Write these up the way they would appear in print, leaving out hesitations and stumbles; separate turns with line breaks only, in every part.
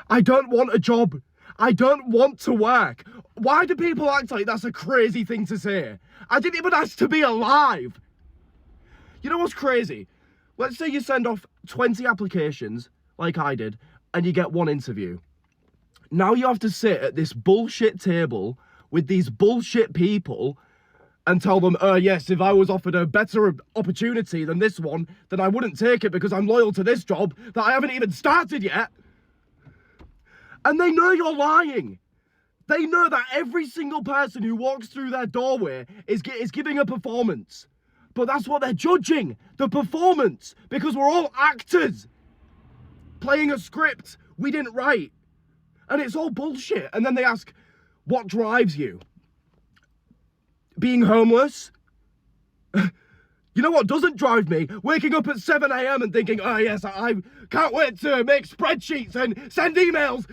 I don't want a job. I don't want to work. Why do people act like that's a crazy thing to say? I didn't even ask to be alive. You know what's crazy? Let's say you send off 20 applications, like I did, and you get one interview. Now you have to sit at this bullshit table with these bullshit people and tell them, yes, if I was offered a better opportunity than this one, then I wouldn't take it because I'm loyal to this job that I haven't even started yet. And they know you're lying. They know that every single person who walks through their doorway is giving a performance. But that's what they're judging, the performance, because we're all actors playing a script we didn't write. And it's all bullshit. And then they ask, what drives you? Being homeless? You know what doesn't drive me? Waking up at 7 a.m. and thinking, oh yes, I can't wait to make spreadsheets and send emails.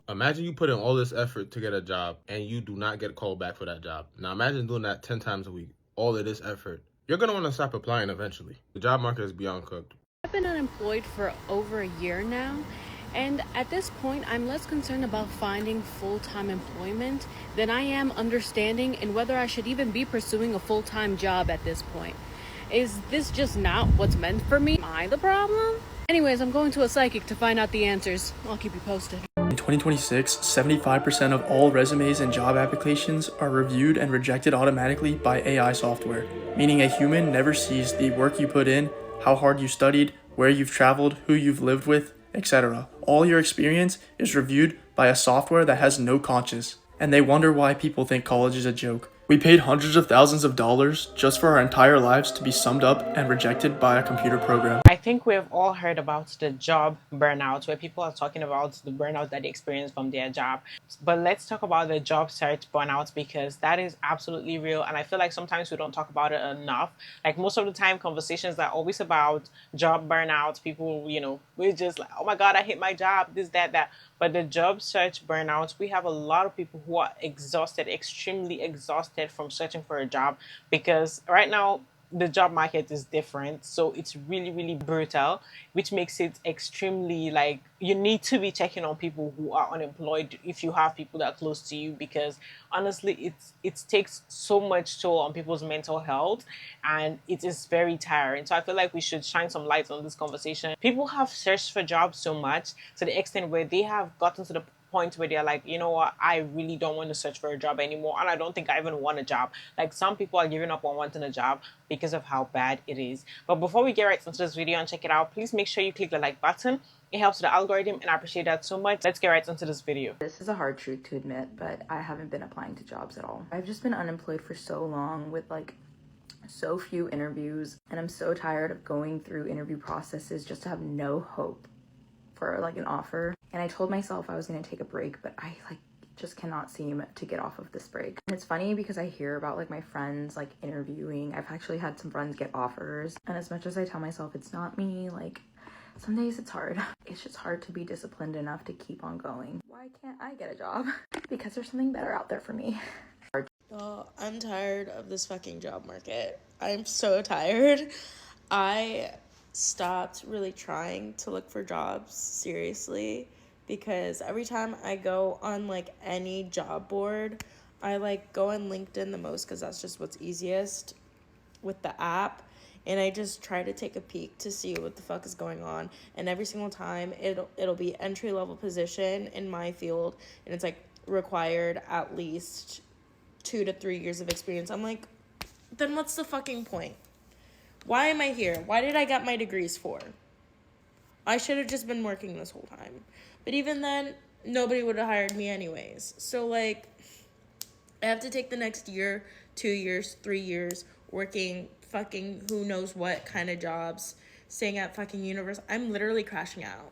Imagine you put in all this effort to get a job and you do not get called back for that job. Now imagine doing that 10 times a week, all of this effort. You're gonna wanna stop applying eventually. The job market is beyond cooked.
I've been unemployed for over a year now, and at this point, I'm less concerned about finding full-time employment than I am understanding and whether I should even be pursuing a full-time job at this point. Is this just not what's meant for me? Am I the problem? Anyways, I'm going to a psychic to find out the answers. I'll keep you posted.
In 2026, 75% of all resumes and job applications are reviewed and rejected automatically by AI software, meaning a human never sees the work you put in, how hard you studied, where you've traveled, who you've lived with, etc. All your experience is reviewed by a software that has no conscience, and they wonder why people think college is a joke. We paid hundreds of thousands of dollars just for our entire lives to be summed up and rejected by a computer program.
I think we've all heard about the job burnout, where people are talking about the burnout that they experience from their job. But let's talk about the job search burnout, because that is absolutely real. And I feel like sometimes we don't talk about it enough. Like most of the time, conversations are always about job burnout. People, we're just like, oh my God, I hate my job, this, that. But the job search burnout, we have a lot of people who are exhausted, extremely exhausted from searching for a job, because right now, the job market is different, so it's really, really brutal, which makes it extremely like you need to be checking on people who are unemployed if you have people that are close to you, because honestly it takes so much toll on people's mental health, and it is very tiring. So I feel like we should shine some light on this conversation. People have searched for jobs so much to the extent where they have gotten to the point where they're like, you know what, I really don't want to search for a job anymore, and I don't think I even want a job. Like some people are giving up on wanting a job because of how bad it is. But before we get right into this video and check it out, please make sure you click the like button. It helps with the algorithm, and I appreciate that so much. Let's get right into this video.
This is a hard truth to admit, but I haven't been applying to jobs at all. I've just been unemployed for so long with so few interviews, and I'm so tired of going through interview processes just to have no hope for an offer. And I told myself I was going to take a break, but I just cannot seem to get off of this break. And it's funny because I hear about my friends interviewing. I've actually had some friends get offers, and as much as I tell myself it's not me, some days it's hard. It's just hard to be disciplined enough to keep on going. Why can't I get a job? Because there's something better out there for me.
Oh, I'm tired of this fucking job market. I'm so tired. I stopped really trying to look for jobs seriously, because every time I go on any job board, I go on LinkedIn the most because that's just what's easiest with the app, and I just try to take a peek to see what the fuck is going on, and every single time it'll be entry-level position in my field, and it's required at least 2 to 3 years of experience. I'm like, then what's the fucking point? Why am I here? Why did I get my degrees for? I should have just been working this whole time. But even then, nobody would have hired me anyways. So I have to take the next year, 2 years, 3 years working fucking who knows what kind of jobs, staying at fucking university. I'm literally crashing out.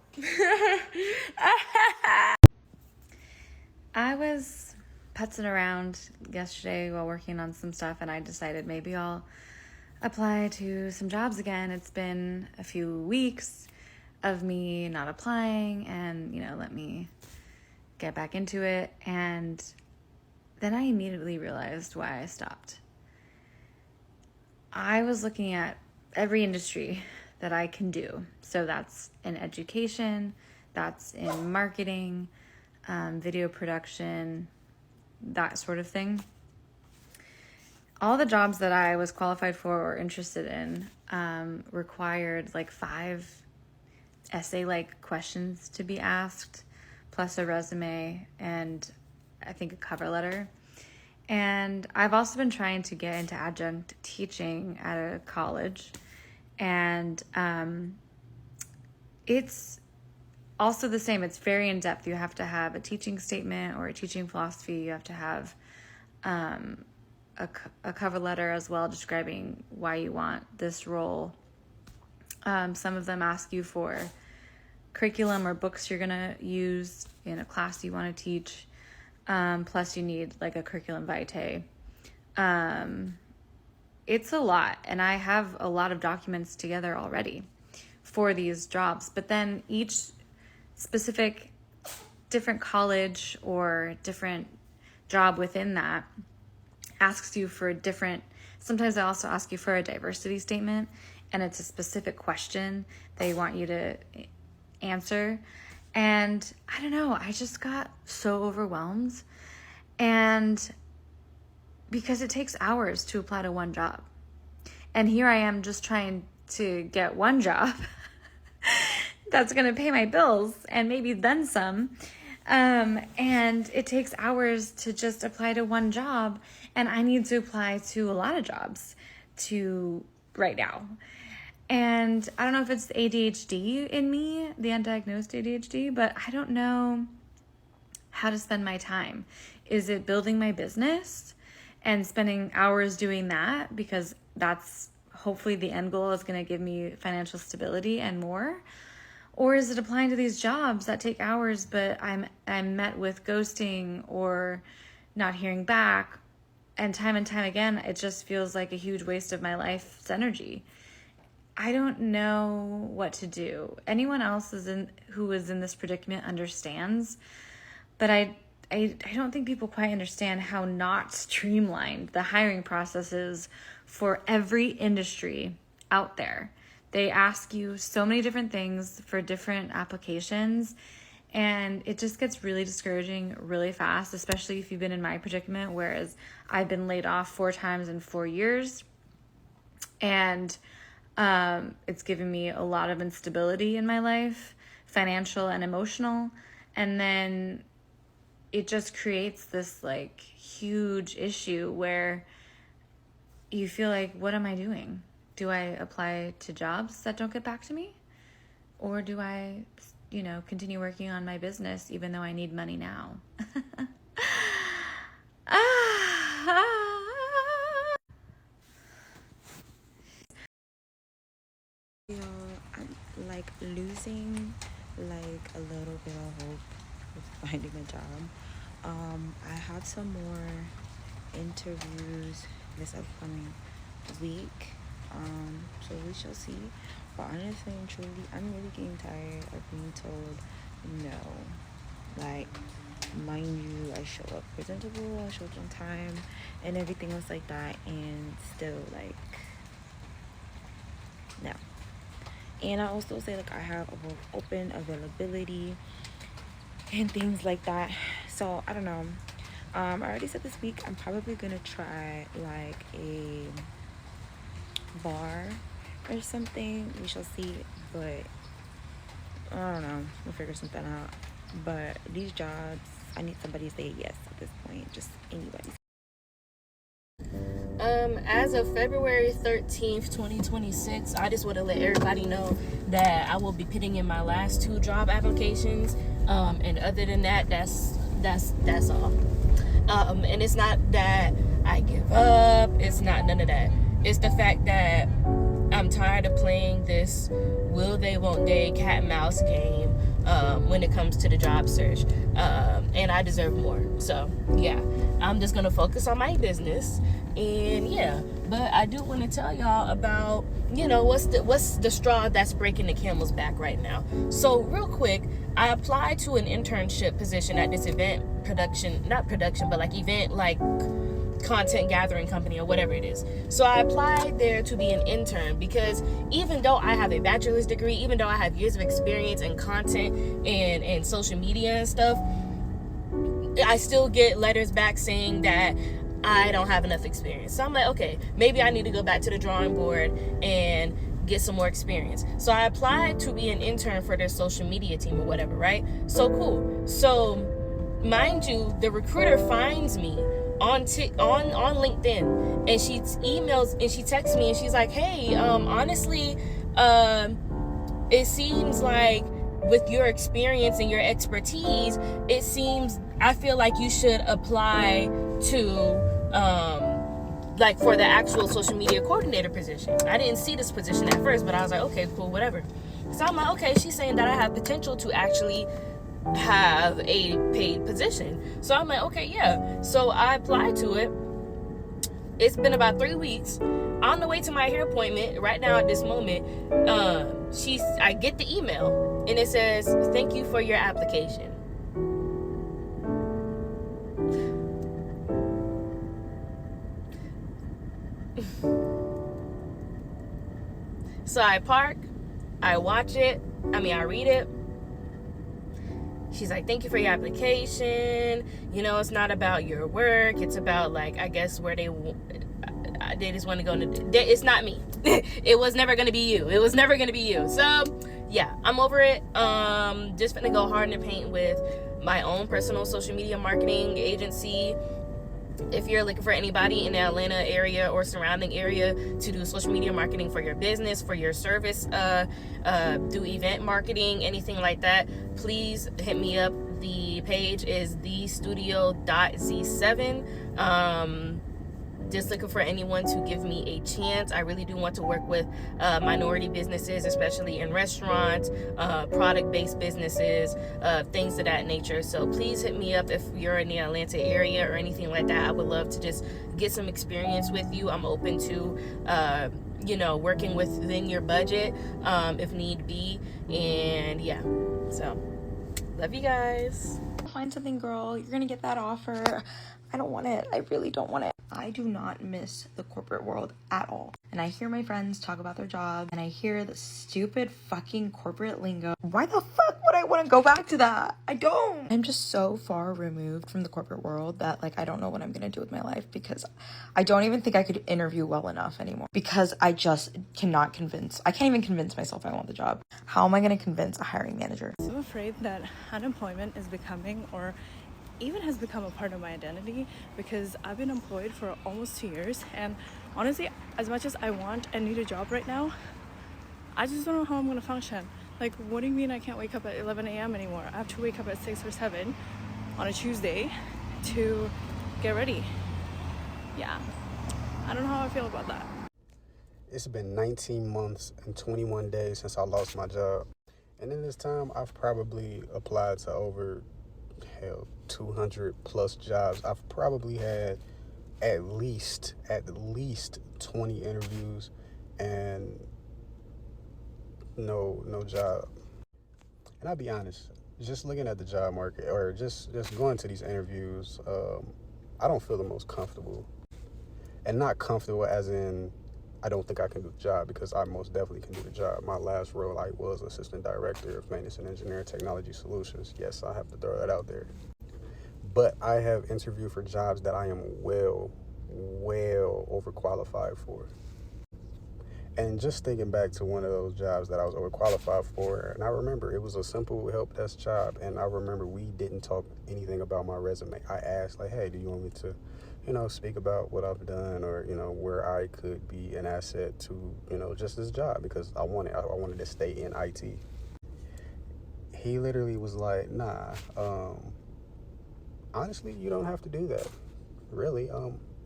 I was putzing around yesterday while working on some stuff, and I decided maybe I'll apply to some jobs again. It's been a few weeks of me not applying, and let me get back into it. And then I immediately realized why I stopped. I was looking at every industry that I can do. So that's in education, that's in marketing, video production, that sort of thing. All the jobs that I was qualified for or interested in required like 5 essay-like questions to be asked, plus a resume and I think a cover letter. And I've also been trying to get into adjunct teaching at a college. And it's also the same. It's very in-depth. You have to have a teaching statement or a teaching philosophy. You have to have a cover letter as well describing why you want this role. Some of them ask you for curriculum or books you're going to use in a class you want to teach. Plus you need like a curriculum vitae. It's a lot, and I have a lot of documents together already for these jobs, but then each specific different college or different job within that asks you for different, sometimes I also ask you for a diversity statement, and it's a specific question they want you to answer. And I don't know, I just got so overwhelmed. And because it takes hours to apply to one job. And here I am just trying to get one job that's going to pay my bills and maybe then some. And it takes hours to just apply to one job. And I need to apply to a lot of jobs right now. And I don't know if it's the ADHD in me, the undiagnosed ADHD, but I don't know how to spend my time. Is it building my business and spending hours doing that because that's hopefully the end goal is going to give me financial stability and more? Or is it applying to these jobs that take hours, but I'm met with ghosting or not hearing back, and time again, it just feels like a huge waste of my life's energy. I don't know what to do. Anyone else who is in this predicament understands, but I don't think people quite understand how not streamlined the hiring process is for every industry out there. They ask you so many different things for different applications, and it just gets really discouraging really fast, especially if you've been in my predicament, whereas I've been laid off 4 times in 4 years, and it's given me a lot of instability in my life, financial and emotional, and then it just creates this like huge issue where you feel like, what am I doing? Do I apply to jobs that don't get back to me? Or do I, continue working on my business even though I need money now?
I'm like losing like a little bit of hope with finding a job. I have some more interviews this upcoming week, so we shall see. But honestly and truly, I'm really getting tired of being told no. Like, mind you, I show up presentable, I show up on time and everything else like that, and still like no. And I also say like I have open availability and things like that. So I don't know. I already said this week I'm probably gonna try like a bar or something. We shall see, but I don't know. We'll figure something out. But these jobs, I need somebody to say yes at this point. Just anybody.
As of February 13th, 2026, I just want to let everybody know that I will be putting in my last 2 job applications. And other than that, that's all. And it's not that I give up. It's not none of that. It's the fact that I'm tired of playing this will they, won't they, cat and mouse game when it comes to the job search. And I deserve more. So, yeah, I'm just going to focus on my business. And, yeah, but I do want to tell y'all about, what's the straw that's breaking the camel's back right now. So, real quick, I applied to an internship position at this event content gathering company or whatever it is. So I applied there to be an intern because even though I have a bachelor's degree, even though I have years of experience in content and social media and stuff, I still get letters back saying that I don't have enough experience. So I'm like, okay, maybe I need to go back to the drawing board and get some more experience. So I applied to be an intern for their social media team or whatever, right? So cool. So mind you, the recruiter finds me on LinkedIn, and she emails and she texts me and she's like, hey, honestly, it seems like with your experience and your expertise, I feel like you should apply to like for the actual social media coordinator position. I didn't see this position at first, but I was like, okay, cool, whatever. So I'm like, okay, she's saying that I have potential to actually have a paid position. So I'm like, okay, yeah. So I applied to it. It's been about 3 weeks. On the way to my hair appointment, right now at this moment, I get the email and it says, thank you for your application. So I park, I read it. She's like, thank you for your application. You know, it's not about your work. It's about, like, I guess where they just want to go. It's not me. It was never going to be you. So, yeah, I'm over it. Just finna go hard in the paint with my own personal social media marketing agency. If you're looking for anybody in the Atlanta area or surrounding area to do social media marketing for your business, for your service, do event marketing, anything like that, please hit me up. The page is thestudio.z7. Just looking for anyone to give me a chance. I really do want to work with minority businesses, especially in restaurants, product-based businesses, things of that nature. So please hit me up if you're in the Atlanta area or anything like that. I would love to just get some experience with you. I'm open to, working within your budget if need be. And yeah, so love you guys.
Find something, girl. You're gonna get that offer. I don't want it. I really don't want it. I do not miss the corporate world at all. And I hear my friends talk about their job, and I hear the stupid fucking corporate lingo. Why the fuck would I want to go back to that? I don't. I'm just so far removed from the corporate world that, like, I don't know what I'm gonna do with my life, because I don't even think I could interview well enough anymore, because I just I can't even convince myself I want the job. How am I gonna convince a hiring manager?
I'm afraid that unemployment is becoming, or even has become, a part of my identity, because I've been employed for almost 2 years, and honestly, as much as I want and need a job right now, I just don't know how I'm going to function. Like, what do you mean I can't wake up at 11 a.m. anymore? I have to wake up at 6 or 7 on a Tuesday to get ready. Yeah, I don't know how I feel about that.
It's been 19 months and 21 days since I lost my job. And in this time, I've probably applied to over 200 plus jobs. I've probably had at least 20 interviews and no job. And I'll be honest, just looking at the job market or just going to these interviews, I don't feel the most comfortable. And not comfortable as in I don't think I can do the job, because I most definitely can do the job. My last role, I was Assistant Director of Maintenance and Engineering Technology Solutions. Yes, I have to throw that out there. But I have interviewed for jobs that I am well overqualified for. And just thinking back to one of those jobs that I was overqualified for, and I remember it was a simple help desk job, and I remember we didn't talk anything about my resume. I asked, like, hey, do you want me to speak about what I've done, or, where I could be an asset to, just this job, because I wanted to stay in IT. He literally was like, nah, honestly, you don't have to do that. Really,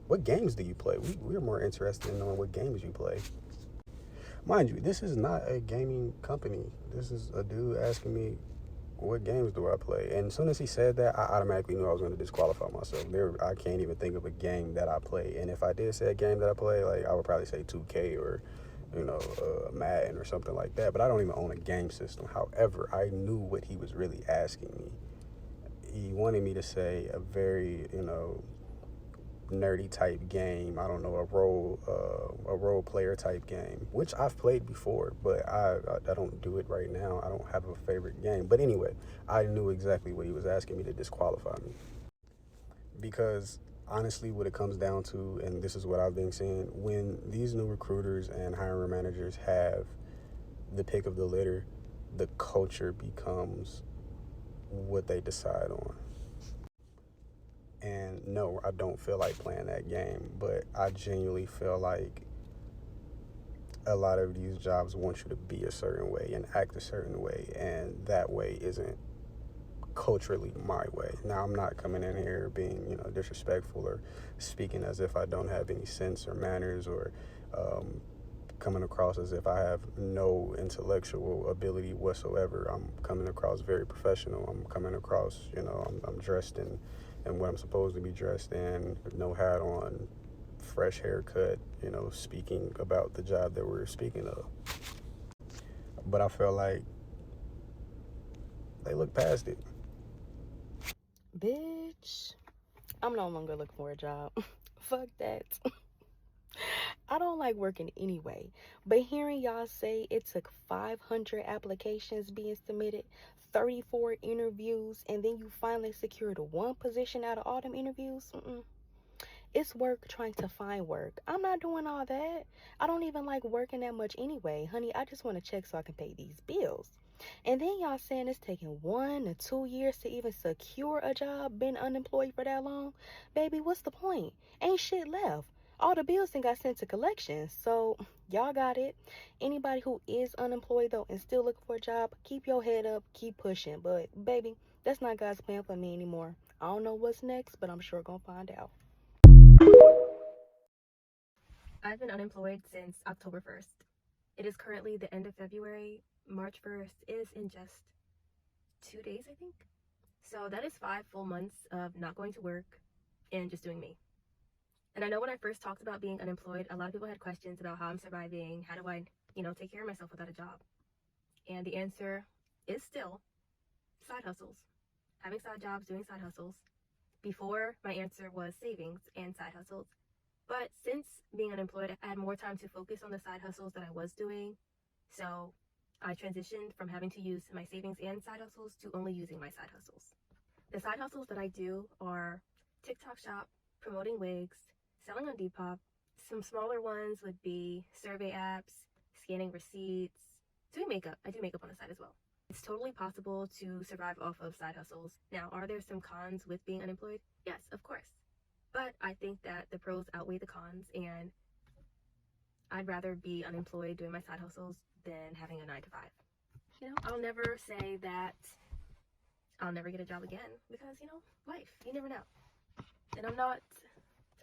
what games do you play? We're more interested in knowing what games you play. Mind you, this is not a gaming company. This is a dude asking me, what games do I play? And as soon as he said that, I automatically knew I was going to disqualify myself. I can't even think of a game that I play. And if I did say a game that I play, like, I would probably say 2K or, Madden or something like that. But I don't even own a game system. However, I knew what he was really asking me. He wanted me to say a very, nerdy type game. I don't know, a role player type game, which I've played before, but I don't do it right now. I don't have a favorite game. But anyway, I knew exactly what he was asking me to disqualify me. Because honestly, what it comes down to, and this is what I've been seeing, when these new recruiters and hiring managers have the pick of the litter, the culture becomes what they decide on. And no, I don't feel like playing that game, but I genuinely feel like a lot of these jobs want you to be a certain way and act a certain way, and that way isn't culturally my way. Now, I'm not coming in here being, disrespectful or speaking as if I don't have any sense or manners, or coming across as if I have no intellectual ability whatsoever. I'm coming across very professional. I'm coming across, I'm dressed in what I'm supposed to be dressed in, no hat on, fresh haircut, speaking about the job that we're speaking of. But I feel like they look past it.
Bitch, I'm no longer looking for a job. Fuck that. I don't like working anyway, but hearing y'all say it took 500 applications being submitted, 34 interviews, and then you finally secured one position out of all them interviews, it's work trying to find work. I'm not doing all that. I don't even like working that much anyway. Honey, I just want to check so I can pay these bills. And then y'all saying it's taking 1 to 2 years to even secure a job, been unemployed for that long. Baby, what's the point? Ain't shit left. All the bills got sent to collections. So y'all got it. Anybody who is unemployed though and still looking for a job, keep your head up, keep pushing. But baby, that's not God's plan for me anymore. I don't know what's next, but I'm sure gonna find out.
I've been unemployed since October 1st. It is currently the end of February. March 1st is in just 2 days, I think. So that is 5 full months of not going to work and just doing me. And I know when I first talked about being unemployed, a lot of people had questions about how I'm surviving. How do I, take care of myself without a job? And the answer is still side hustles. Having side jobs, doing side hustles. Before, my answer was savings and side hustles. But since being unemployed, I had more time to focus on the side hustles that I was doing. So I transitioned from having to use my savings and side hustles to only using my side hustles. The side hustles that I do are TikTok shop, promoting wigs, selling on Depop. Some smaller ones would be survey apps, scanning receipts, doing makeup. I do makeup on the side as well. It's totally possible to survive off of side hustles. Now, are there some cons with being unemployed? Yes, of course. But I think that the pros outweigh the cons, and I'd rather be unemployed doing my side hustles than having a 9 to 5. I'll never say that I'll never get a job again because, life, you never know. And I'm not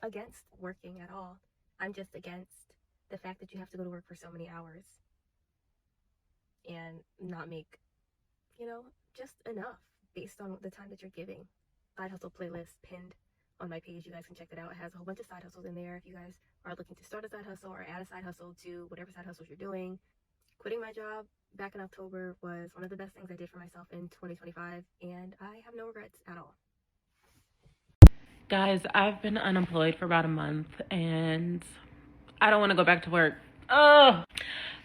against working at all. I'm just against the fact that you have to go to work for so many hours and not make, just enough based on the time that you're giving. Side hustle playlist pinned on my page. You guys can check that out. It has a whole bunch of side hustles in there if you guys are looking to start a side hustle or add a side hustle to whatever side hustles you're doing. Quitting my job back in October was one of the best things I did for myself in 2025, and I have no regrets at all.
Guys, I've been unemployed for about a month and I don't want to go back to work. Oh,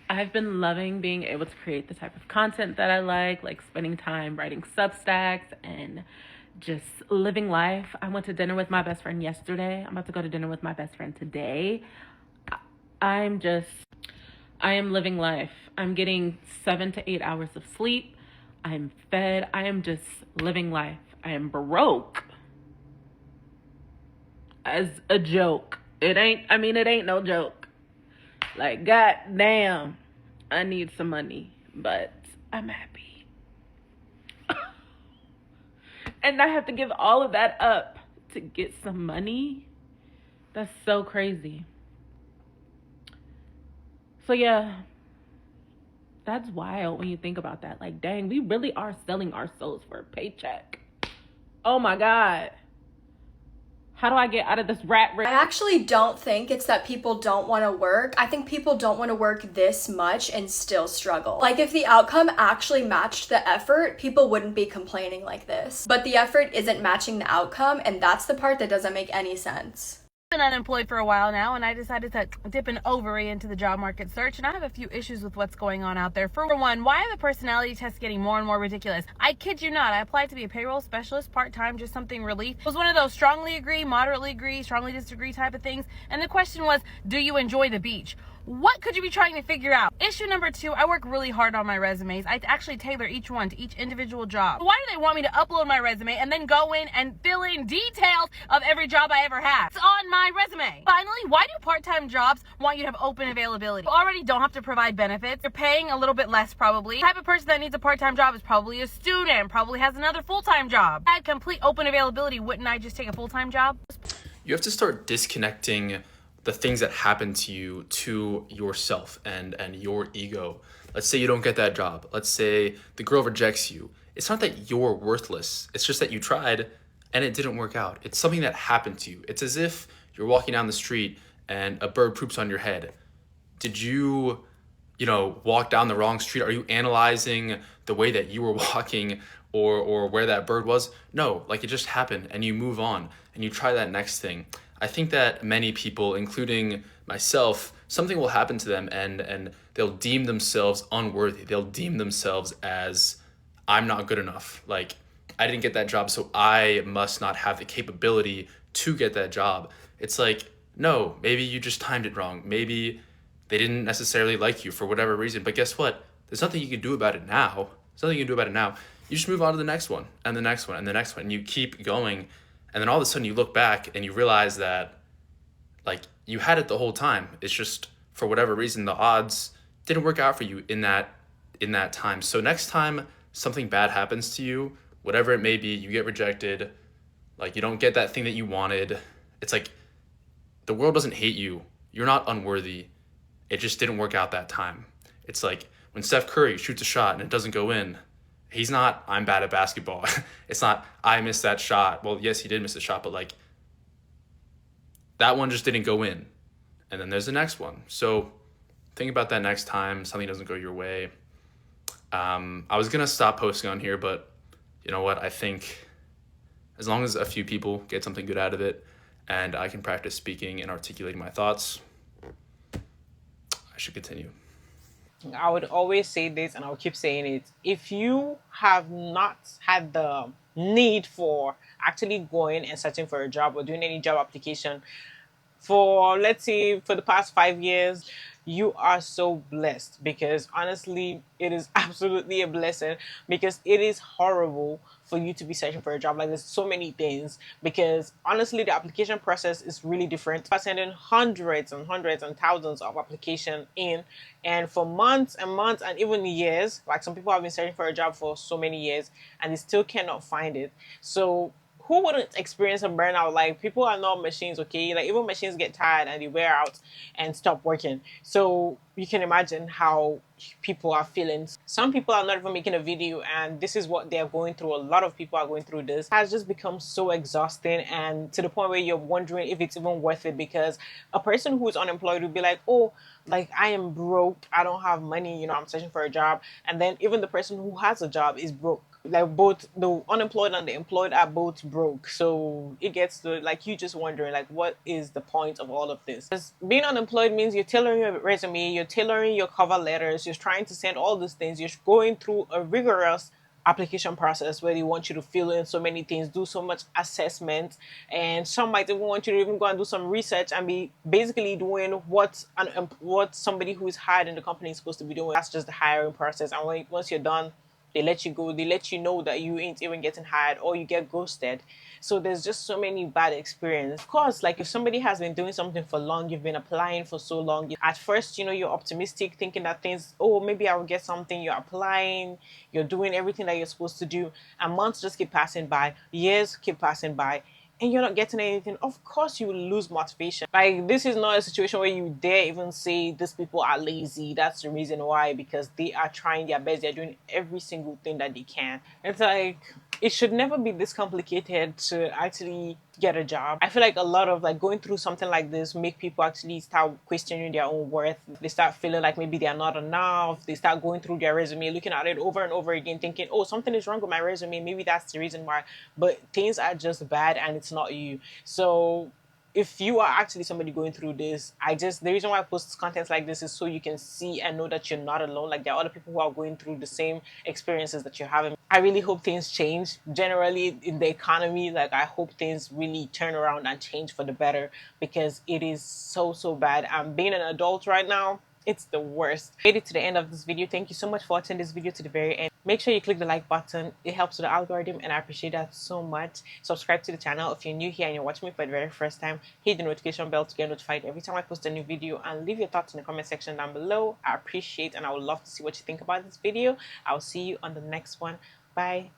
I've been loving being able to create the type of content that I like spending time writing Substacks and just living life. I went to dinner with my best friend yesterday. I'm about to go to dinner with my best friend today. I am living life. I'm getting 7 to 8 hours of sleep. I'm fed. I am just living life. I am broke. As a joke. It ain't no joke. Like, goddamn, I need some money, but I'm happy. And I have to give all of that up to get some money? That's so crazy. So yeah, that's wild when you think about that. Like, dang, we really are selling our souls for a paycheck. Oh my God. How do I get out of this rat race?
I actually don't think it's that people don't want to work. I think people don't want to work this much and still struggle. Like, if the outcome actually matched the effort, people wouldn't be complaining like this. But the effort isn't matching the outcome, and that's the part that doesn't make any sense.
been unemployed for a while now, and I decided to dip an ovary into the job market search, and I have a few issues with what's going on out there. For one, why are the personality tests getting more and more ridiculous? I kid you not, I applied to be a payroll specialist, part-time, just something relief. It was one of those strongly agree, moderately agree, strongly disagree type of things, and the question was, do you enjoy the beach? What could you be trying to figure out? Issue number 2, I work really hard on my resumes. I actually tailor each one to each individual job. Why do they want me to upload my resume and then go in and fill in details of every job I ever had? It's on my resume. Finally, why do part-time jobs want you to have open availability? You already don't have to provide benefits. You're paying a little bit less probably. The type of person that needs a part-time job is probably a student, probably has another full-time job. If I had complete open availability, wouldn't I just take a full-time job?
You have to start disconnecting the things that happen to you to yourself and your ego. Let's say you don't get that job. Let's say the girl rejects you. It's not that you're worthless. It's just that you tried and it didn't work out. It's something that happened to you. It's as if you're walking down the street and a bird poops on your head. Did you walk down the wrong street? Are you analyzing the way that you were walking or where that bird was? No, like it just happened and you move on and you try that next thing. I think that many people, including myself, something will happen to them and they'll deem themselves unworthy. They'll deem themselves as, I'm not good enough. Like, I didn't get that job, so I must not have the capability to get that job. It's like, no, maybe you just timed it wrong. Maybe they didn't necessarily like you for whatever reason. But guess what? There's nothing you can do about it now. There's nothing you can do about it now. You just move on to the next one and the next one and the next one. And you keep going. And then all of a sudden you look back and you realize that like you had it the whole time. It's just for whatever reason, the odds didn't work out for you in that time. So next time something bad happens to you, whatever it may be, you get rejected, like you don't get that thing that you wanted. It's like the world doesn't hate you. You're not unworthy. It just didn't work out that time. It's like when Steph Curry shoots a shot and it doesn't go in. He's not, I'm bad at basketball. It's not, I missed that shot. Well, yes, he did miss the shot, but like that one just didn't go in. And then there's the next one. So think about that next time something doesn't go your way. I was going to stop posting on here, but you know what? I think as long as a few people get something good out of it and I can practice speaking and articulating my thoughts, I should continue.
I would always say this and I'll keep saying it. If you have not had the need for actually going and searching for a job or doing any job application for, let's say, for the past 5 years, you are so blessed, because honestly, it is absolutely a blessing, because it is horrible for you to be searching for a job. Like, there's so many things, because honestly, the application process is really different. I'm sending hundreds and hundreds and thousands of applications in, and for months and months and even years, like some people have been searching for a job for so many years and they still cannot find it. So who wouldn't experience a burnout? Like, people are not machines, okay? Like, even machines get tired and they wear out and stop working. So you can imagine how people are feeling. Some people are not even making a video, and this is what they're going through. A lot of people are going through this. It has just become so exhausting, and to the point where you're wondering if it's even worth it, because a person who's unemployed would be like, oh, like, I am broke, I don't have money, I'm searching for a job. And then even the person who has a job is broke. Like, both the unemployed and the employed are both broke. So it gets to, like, you just wondering, like, what is the point of all of this? Because being unemployed means you're tailoring your resume, you're tailoring your cover letters, you're trying to send all these things, you're going through a rigorous application process where they want you to fill in so many things, do so much assessment, and some might even want you to even go and do some research and be basically doing what somebody who is hired in the company is supposed to be doing. That's just the hiring process. And once you're done, they let you go. They let you know that you ain't even getting hired, or you get ghosted. So there's just so many bad experiences. Of course, like, if somebody has been doing something for long, you've been applying for so long, at first, you're optimistic, thinking that things, oh, maybe I will get something. You're applying, you're doing everything that you're supposed to do, and months just keep passing by, years keep passing by, and you're not getting anything. Of course you will lose motivation. Like, this is not a situation where you dare even say these people are lazy. That's the reason why, because they are trying their best. They're doing every single thing that they can. It's like, it should never be this complicated to actually get a job. I feel like a lot of, like, going through something like this make people actually start questioning their own worth. They start feeling like maybe they are not enough. They start going through their resume, looking at it over and over again, thinking, oh, something is wrong with my resume. Maybe that's the reason why. But things are just bad and it's not you. So if you are actually somebody going through this, the reason why I post content like this is so you can see and know that you're not alone. Like, there are other people who are going through the same experiences that you're having. I really hope things change generally in the economy. Like, I hope things really turn around and change for the better, because it is so bad. I'm being an adult right now. It's the worst. Made it to the end of this video. Thank you so much for watching this video to the very end. Make sure you click the like button. It helps with the algorithm, and I appreciate that so much. Subscribe to the channel if you're new here and you're watching me for the very first time. Hit the notification bell to get notified every time I post a new video, and leave your thoughts in the comment section down below. I appreciate and I would love to see what you think about this video. I'll see you on the next one. Bye.